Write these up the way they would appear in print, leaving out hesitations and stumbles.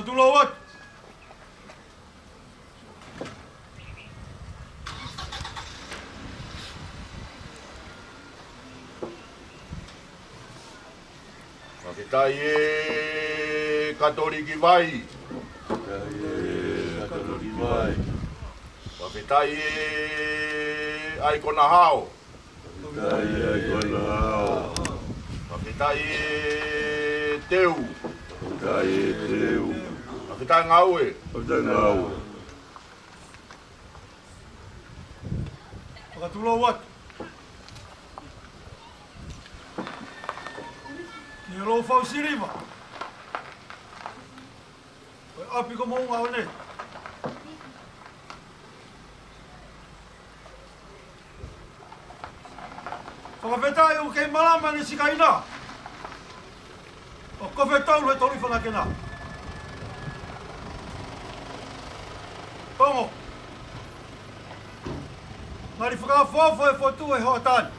Tulawat. Pakitai Katoliki vai. Katoliki vai. Pakitai ai kona hao. Pakitai ai kona hao. Pakitai teu. Pakitai teu. Pakitai ngau e. Pakitai ngau. Pakatulawat. Ni lo fau siriva. Api ko mo ngau ne. Whakawhetai o kei malama ni sikaina. O kowhetau le tori whanakena. Tongo. Ngari whakawhawha e whotu e hoa tali.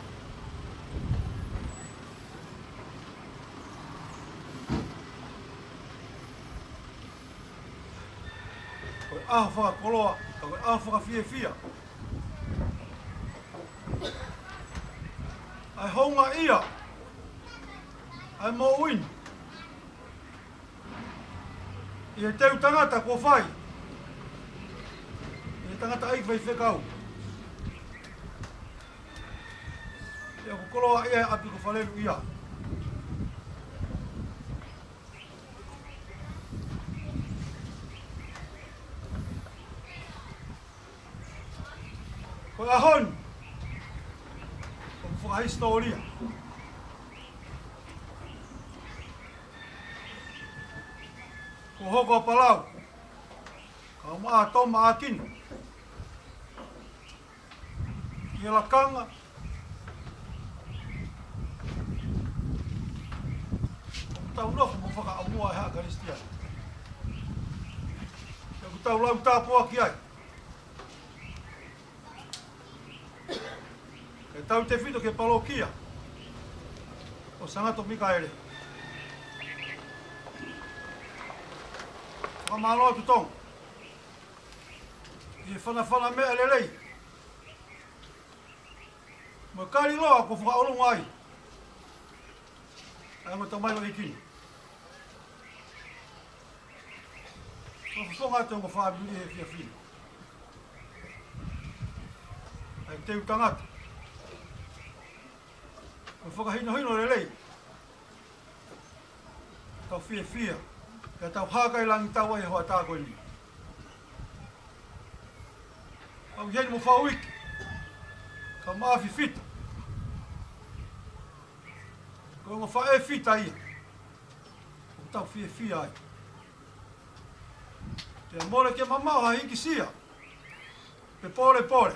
Koe aha whakakoloa, koe aha whakawhiewhia. Ai hounga ia. Ai mo win. Ia teu tangata ko whai. Ia tangata ai whai whekau. Ia ko koloa ia api ko whalelu ia. Koe ahon. whakahistoria. Ko hoko palau. Tikoni Toma'akino. Ia lakanga. Tau nofu mo whakaamua e haka ristiana. Ia ku tau lau tapu aki ai. Kei tau te whito ke palokia. O sangato Mikaele. Whamaloa tu Tonga. I whana mea lelei. Mo kari loa ko whakaolonga ai. Ai mo tamai o Eiki. Ko whonga te ngo famili he fia fina. Ai teu tangata. Ko whakahino lelei. Tau fia. Ka tau haka i langi tau ai hoa tā koe ni. Au iei mo whauiki. Ka maafi fita. Ko ngo whae fita ia. Ko tau fia ai. Te amore ke mamau ha hiki sia. Pe pore.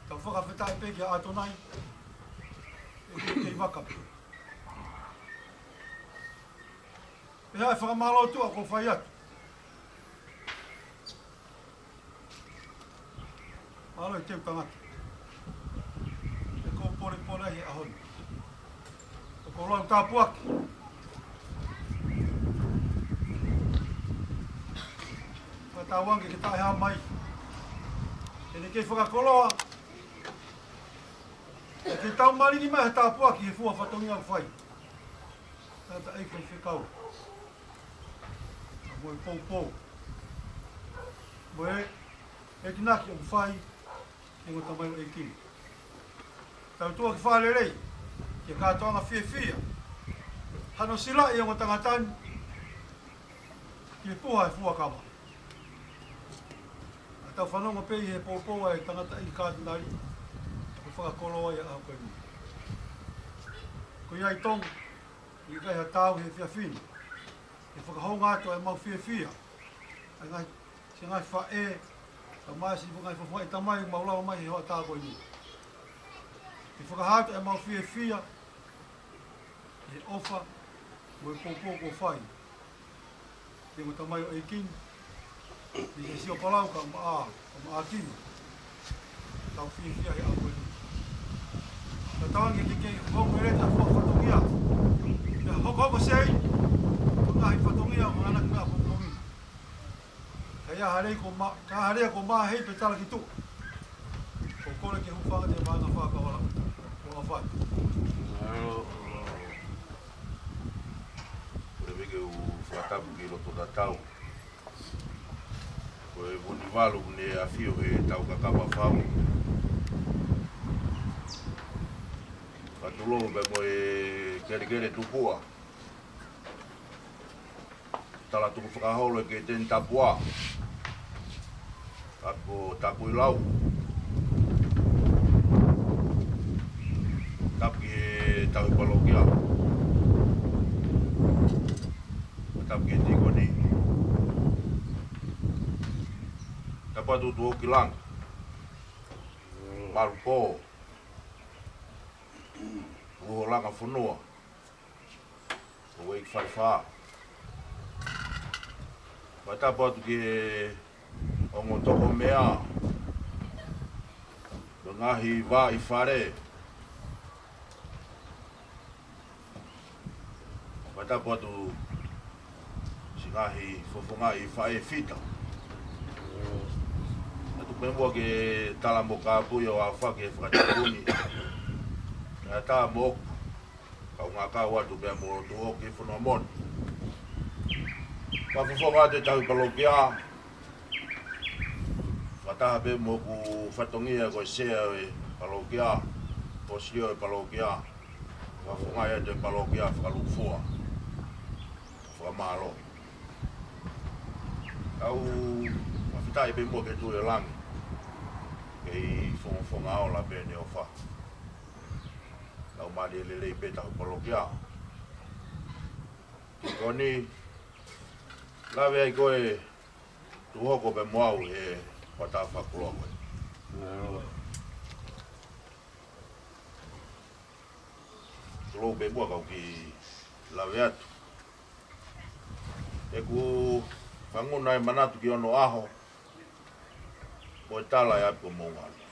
Tau whakawhetai peki a atonai. E kei wakapi. E hai whakamalo tua ko whai atu. Malo i teu tangata. E ko pore ai a hono. O ko lau tapu aki. Whatawangi ke tae ha mai. E ne kei whakakoloa. E kei tau marini mai he tapu aki he fua whatongi au whai. Tata eiko i whekau. Mo e pou. Mo e kinaki o whai e ngo tamai o Eiki. Tau tua ki whalerei, ki kātoanga fia. Hano sila i ngo tangatani, ki e puha e fuakawa. A tau whanonga pei he pou e tangata Eiki Katinali, e whakakoloa i a au koe ni. Ko iai Tonga, i kai ha tau he fia. E fakahounga ato e mau fia. Ai ngai, se ngai whae, ka mai si ngai whawhai tamai, maulawa mai he hoa tā koe ni. E whakahatu e mau fia, e ofa, mo e popo ko whai. E mo tamai o Eiki, Visesio Palautuli ka Toma'akino. Tau fia he au koe ni. Ka tawangi ki kei hoko e reta whatongia. E hoko sei, ngaahi whatongia o anak mea popongi. Kaya harea ko maa hei pe tala ki tu. Ko kore ke hufanga te maanga whakawala o awhai. Kore weke u whatapu ki roto da tau. Ko e wuni walu ne a whio he tau kakapa whau. Whatulo pe mo e kere tupua. Tala tuku whakaholo ke ten tapua. Ako tapu i lau. Tapu ki tau i palokia. Tapu ki Tikoni. Tapu atu tu hoki langa. Maru po. Uho langa whanua. Uwe i whaiwha. Tapu atu ki ongo toko mea. Ngaahi wā i whare. Tapu atu si ngaahi whawhonga i whae whita. Atu pēmua ke tala mo ka pui o a whake whakatakuni. Nā tā mo kau ngā kā watu pēr mo tu hoki whanua moni. Whawhonga te tau palokia. Whataha pe mo ku whatongia koe sea e palokia. Posio e palokia. Whawhonga e te palokia whakalukfua. Whamalo. Kau whawhitai pe mo ke tu e langi. Kei whonga o la pēne o wha. lau mali lelei peta hopolokia. Tikoni, lawe ai koe tu hoko pe moau e pata whakuloa koe. Tulou pe mua kau ki lawe atu. E ku whanguna e manatu ki ono aho, mo e tala e apu mongani.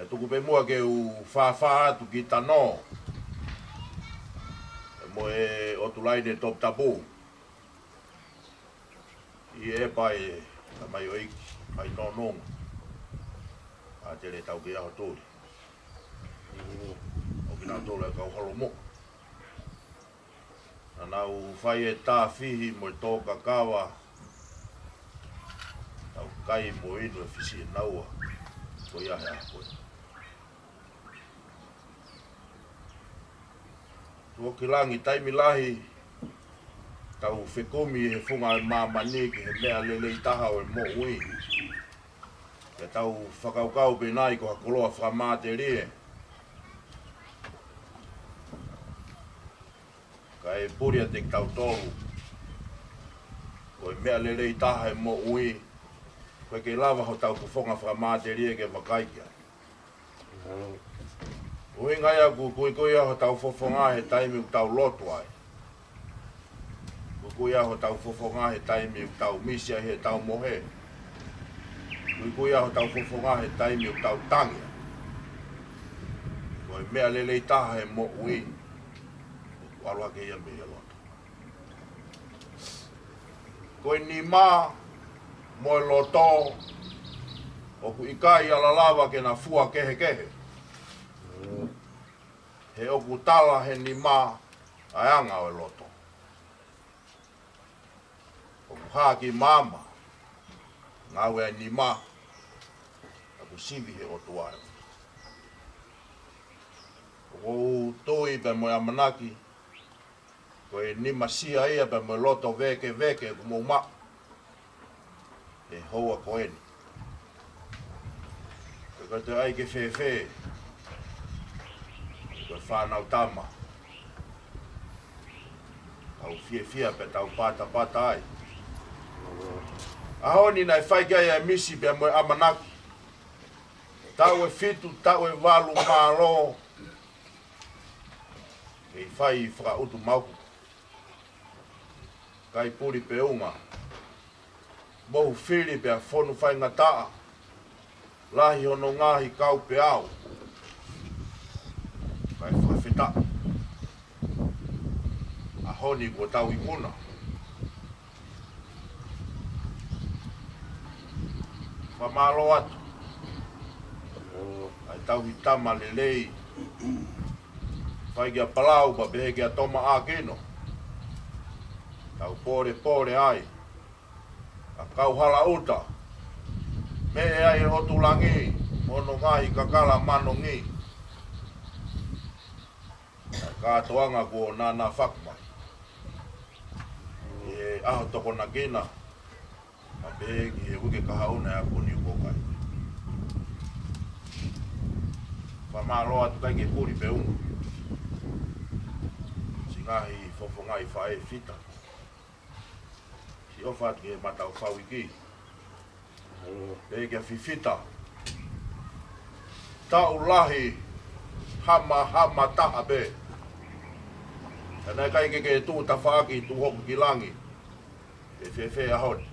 E tuku pe mua ke u whawha atu ki tano, e mo e otulaine top tapu. I e pai a mai o Eiki, pai nononga. Patele tau ki aho tūri. O ki nā tōle kau holo mo. Nau whai e tā whihi mo e tōka kawa. Tau kai mo inu e whisi e naua. Ko iahe a koe. Tuo ki langi taimi lahi. Tau whekumi he whunga e mamani ki he mea lelei taha o e mo ui. Ke tau whakaukau pe nai ko hakoloa whamate rie. Ka e puria te tau tohu. Ko e mea lelei taha e mo ui. Koe ke lava ho tau kufonga whamate rie ke wakaikia. Ui ngai aku kui aho tau fofonga he taimi u tau lotu ai. Kui aho tau fofonga he taimi u tau misia he tau mohe. Kui aho tau fofonga he taimi u tau tangia. Ko e mea lelei taha e mo ui. Walua ke ia me loto. Ko ni ma mo loto o ku ikai ala lava ke na fua kehe. He oku tala he ni ma ayanga o loto. O ku haki mama ngawe ni ma aku sivi he o tuai. O toi pe mo amanaki ko e ni masia ia pe mo loto veke ku mo ma e hoa ko eni ko te ai ke fefe ko whanau tama au fia pe tau pata ai ahoni nai whai gai e misi pe mo amanaki tau e fitu tau e walu malo e whai whaka utu mauku kai puri pe unga. Mohu whiri pe a whonu whai ngataa. Lahi hono ngaahi kau pe au. Kai whawhita. A honi ko tau i kuna. Whamalo atu. Ai tau hi tama lelei. Whai kia palau pa pehe kia Toma'akino. Tau pore ai. A kau hala uta. Me e ai o tulangi. Hono ngaahi kakala mano ngi. Ka toanga ko nana whakmai. E aho toko na kina. A pegi he wike kahauna e ako ni ukokai. Whamalo atu kai ke puri pe ungu. Singahi fofongai whae fita. Si ofa atu ke matau whawiki. Pegi a fifita. Tau lahi hama taha be. E nei kai ke tu ta whaaki tu hoku ki langi. E whewhe ahoni.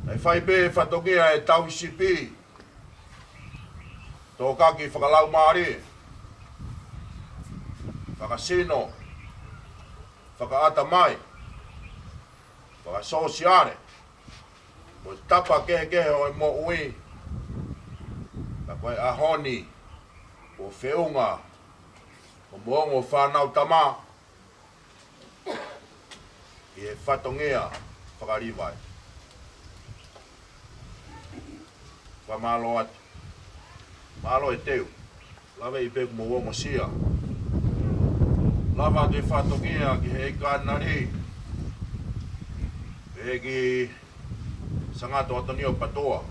Nei whai be whatongia e tau sipi. Tō kaki whakalau maari. Whakasino. Whakaata mai. Whakasosiare. Mo tapa kehe o e mo ui. Ka koe ahoni. O whiunga. O moongo whanau tama. I e whatongia whakarivai. Whamalo atu. Malo e teu. Lawe i peku mo wongo sia. Lava te whatongia ki Eiki Katinali. Eki sangato atonio patoa.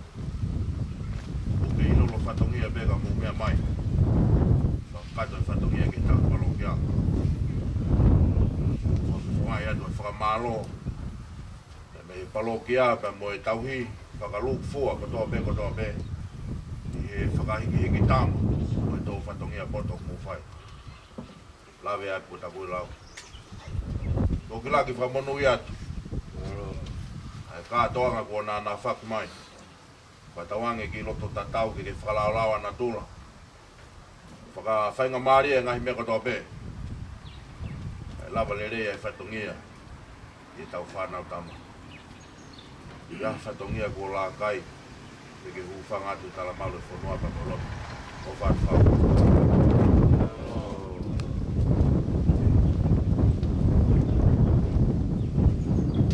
whatongia bega mō mea mai. Kato e whatongia ki tau palo kia. Whai atu e whakamalo. E me palo kia pa mo e tauhi. Whakaluk fua kotoa be kotoa be. I e whakahiki hiki tama. Mo e tō whatongia poto mō whai. Lawe ai puta kui lau. Tō ki laki whamonu i atu. Ai kātoanga kua nā whak mai. Whatawange ki loto tatau ki ke whakalaulau ana tūla. Whakawhainga maari e ngahi mea kotoa pē. E lava le rea e whatongia i tau whanau tama. Ia whatongia kua la kai e ke hūwhanga atu tala malu e whanua pa kolo. O whatwhau.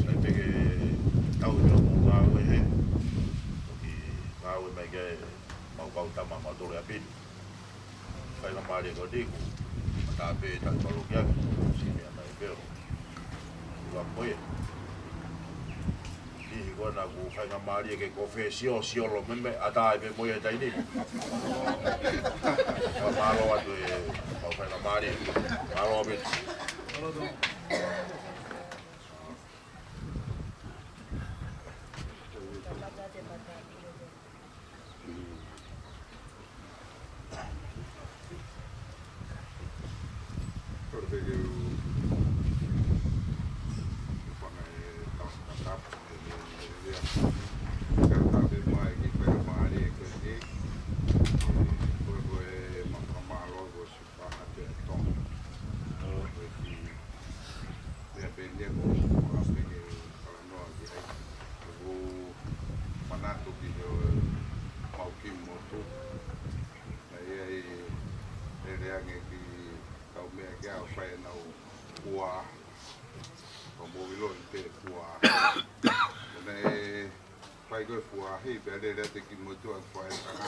E peke tau i o mō ngāu e he. Ki ngāu e mai ke mau kau tama mautore a pini. Whainga maari ko diku, mata pe tau palu kiaki, sini ana e peo. Ua koe. Ihi koe na ku whainga maari ke ko Siaosi olo meme, ata e pe moe e taini. Ka malo atu e whainga maari, malo abit. Hei pere rea te ki motua whae tanga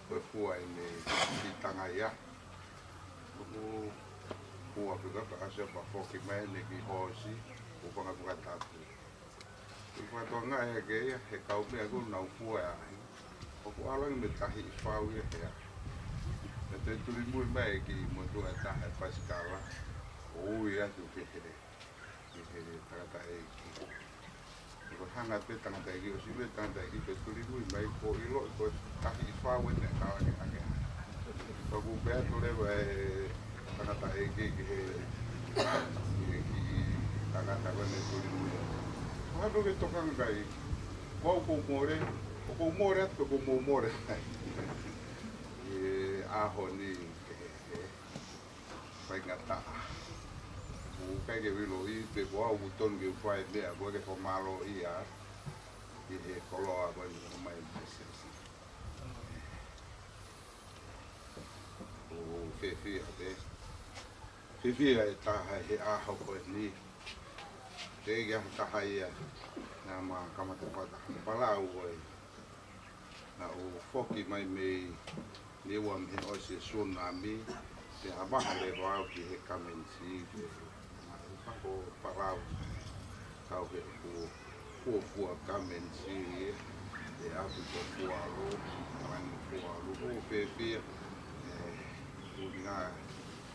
koe fua i me ki tanga ia kuku fua pika whakasea pa whoki mai ne ki hoosi o whanga puka tapu i whatoanga e ke ia he kau mea kuru nau fua e ahi o ku alangi me tahi i whau ia hea e te turi mui mai ki motua e taha e pasikala o ui atu ke here tagata e ki ko hanga pe tangata i o sibe tangata i pe turi mui mai ko i lo ko tahi i whau e ne kawa ke ake ko ku pēr tore wa e tangata e ki he tangata wa ne turi mui hano ke tokanga kai ko more atu ko mo more aho ni whaingata o kai ke wilo i te boa o ton ke whai mea boa ke whamalo i a i he koloa mai o mai Siasi o whewhia te whewhia e taha he aho koe ni te ege aho taha ia nā mā kamata whata palau oi na o whoki mai mei ni ua mihe oise tsunami te hamaha le wau ki he kamensi ko palau kau he ko fua kamensi e apu ko fua ro rangi fua ro o whewhia o ngā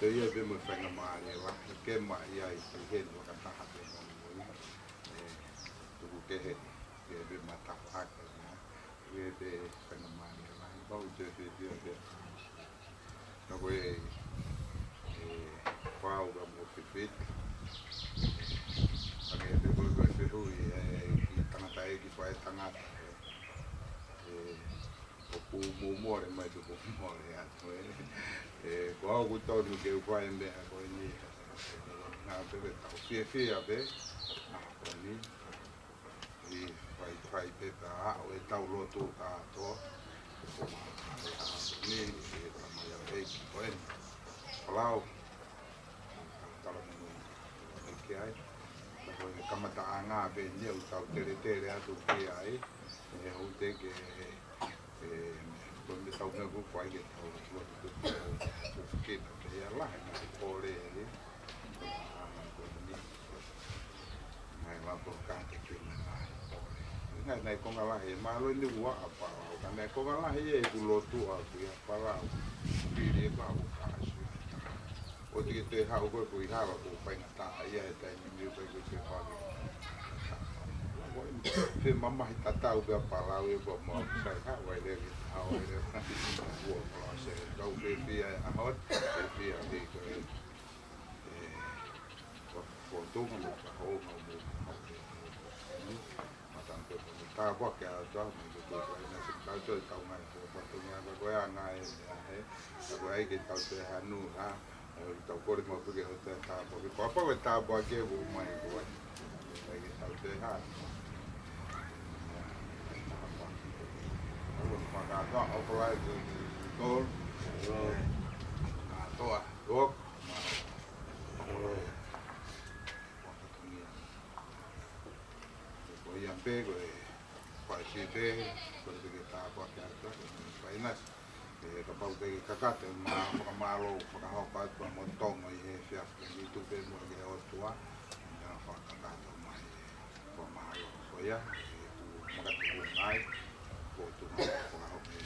te ia be mo whainga maare wa ke mai ai te henu waka taha te monoi tuku ke he ke be mataha ke be whainga maare wa bau te whewhia te na koe whau ka mo whewhia Ake te koe koe whehui ki tangata e ki whae tangata o ku mōmore mai tu ku mōmore atu ko au ku tonu ke whae mea koe ni ngā pepe tau whiawhia pe koe ni i whai pepe a o e tau loto ka atoa ni e tamai a Eiki koe ni Palau tala munu Eiki ai kamata a ngā pe neu tau tere atu ki ai e hau te ke koe me tau ngā kuku ai ke tau lotu tu whiketa te ia lahe ngā i kore e koe ni ngai wapo kāte ki ngā ngai nei ko ngalahi malo ni wa apa ka nei ko ngalahi e ku lotu a ku ya para pili e ba ka asu o te te ha ko ku ha ba ku pa ngata ia e tai ni ko ku se pa fe mama hita tau be para we ko mo sai ha wa le ha wa le wo ko se ka u be bi a hot bi a bi ko ko to mo ka ho mo ta qua cái cho mình được là sự tao chơi tàu này của tụi nhà của anh này ấy rồi ấy cái tàu chơi Hanu ha tàu có được một cái hotel ta một cái có cái tàu qua cái vụ mày của cái tàu chơi ha mà cả đó offline rồi to ruột rồi yam pe rồi phải chỉ để có thể cái ta qua cái đó phải nói để các bạn để các cái mà lo các họ phải có một tông này phải đi tu bên một cái ô tô nhà phải các cái đó mà có mà lo phải á một cái tu này có tu mà họ phải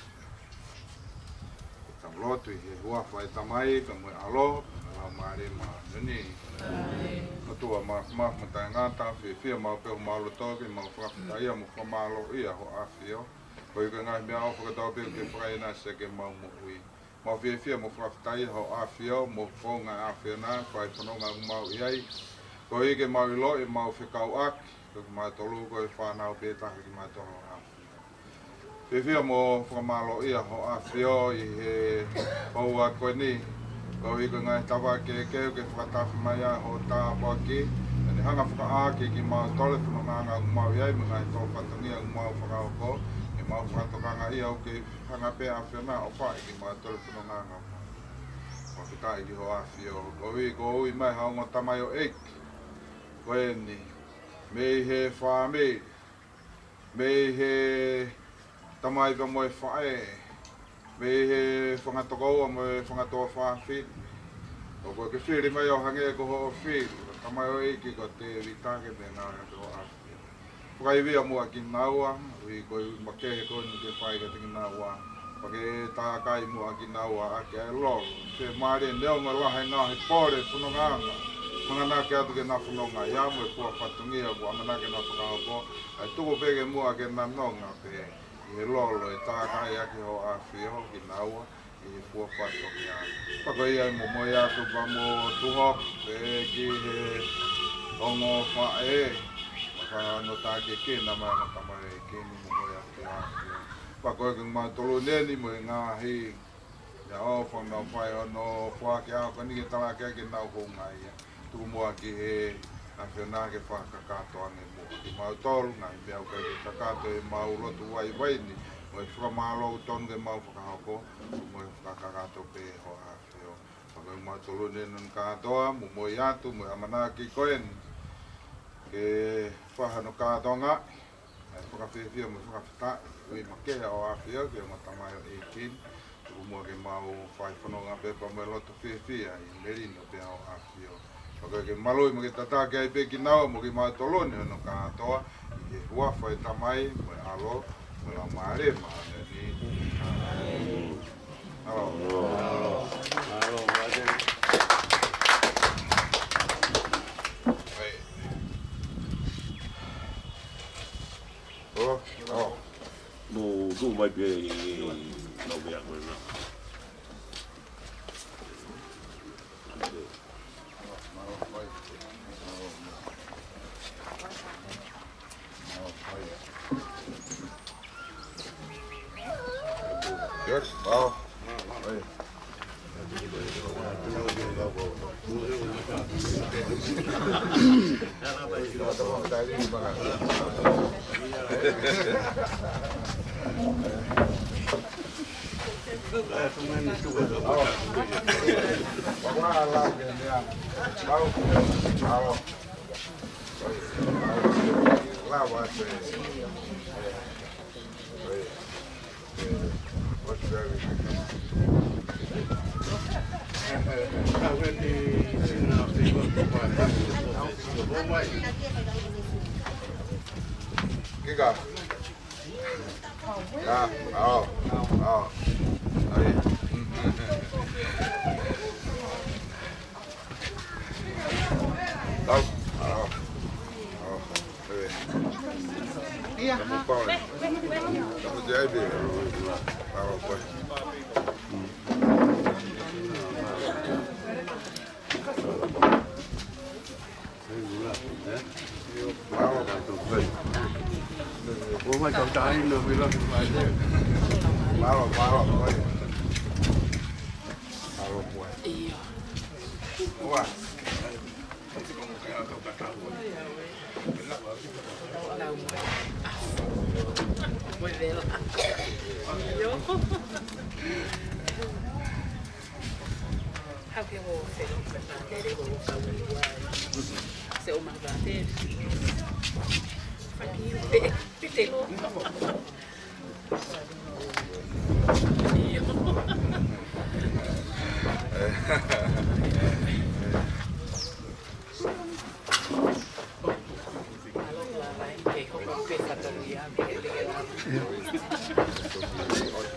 tầm lo thì hoa phải tầm ấy tầm mới alo mà đi mà nên tua ma ta ngata fi ma pe ma lo to ke ma fa ta ia mo fa ma lo ia ho afio ko ke ngai me au fa to pe ke fa ina se ke ma mo ui ma fi mo fa ta ia ho afio mo fo nga afio na fa no nga ma ia ko ke ma lo e ma fi kau ak ko ma to lu ko fa na pe ta ke ma to fi mo fa ma lo ia ho afio i he o ko ni ko i ko ngai tawa ke whakata whamaya ho tā waki ane hanga whakaake ki mau tole whananga umau iai me ngai tō whatangia umau whakaoko e mau whakatokanga ia o ke hanga pēa whiana o whae ki mau tole whananga o ki tai ki ho awhio ko ui mai haunga tamai o Eiki ko e ni mei he famili mei he tamai ka moe whae me he whangatoko mo whangatoa whawhi o ko ke whiri mai o hange ko ho whiri tamai o Eiki ko te ritake me ngā ko awhi whakaiwia mua ki naua ui ko makehe ko ni ke whai ka tingi naua pake tākai mua ki naua ake ai lolo se maare neo ngā lahe ngāhi pōre whanonganga mangana ke atu ke nā whanonga ia mo e kua whatungia ko amana ke nā whakangako ai tuko peke mua ke nā nonga pe e lolo e tākai ake ho awhio ki naua i fua whato ki a. Pako ia i mo moi atu pa mo tuhok e ki he ongo whae. Maka no tāke kena mai no tamare e keni mo moi atu ki awhio. Pako e keng mātolo neni mo e ngāhi. Ia o whanau whae o no wha ki au ka nike tala ke ake nau honga ia. Tuku mua ki he a whina ke whakakato ane mo ki mau tolu ngai mea uka ke kakato e mau rotu wai waini mo e whakamalo tonu ke mau whakahoko mo e whakakato pe ho a whio whaka mau tolu nenun katoa mo mo i atu mo e amana ki koen ke whahano katonga e whakawhiwhia mo whakawhita ui makeha o a whio ke o matamai o Eiki tuku mua ke mau whai whanonga pepa mo e loto whiwhia i merino pe o a whio Paka ke maloi mo ke tata ke ai pe ki nao mo ke mai tolone no ka toa i he hua whai tamai mo e alo mo la maare maane ni alo Mo tu mai pe no vea mo na. Yes, wow. Giga. Ja, ja, ja. Aí. Tá. Ja. Ja. Kamu kau. Kamu jadi. Kalau kau. Ủa mà cháu trai nữa vì là phải thế. Malo thôi. Malo buat. Iya. Wah. Muy bien. Yo. How can we say that they will come say, oh my God, fuck you.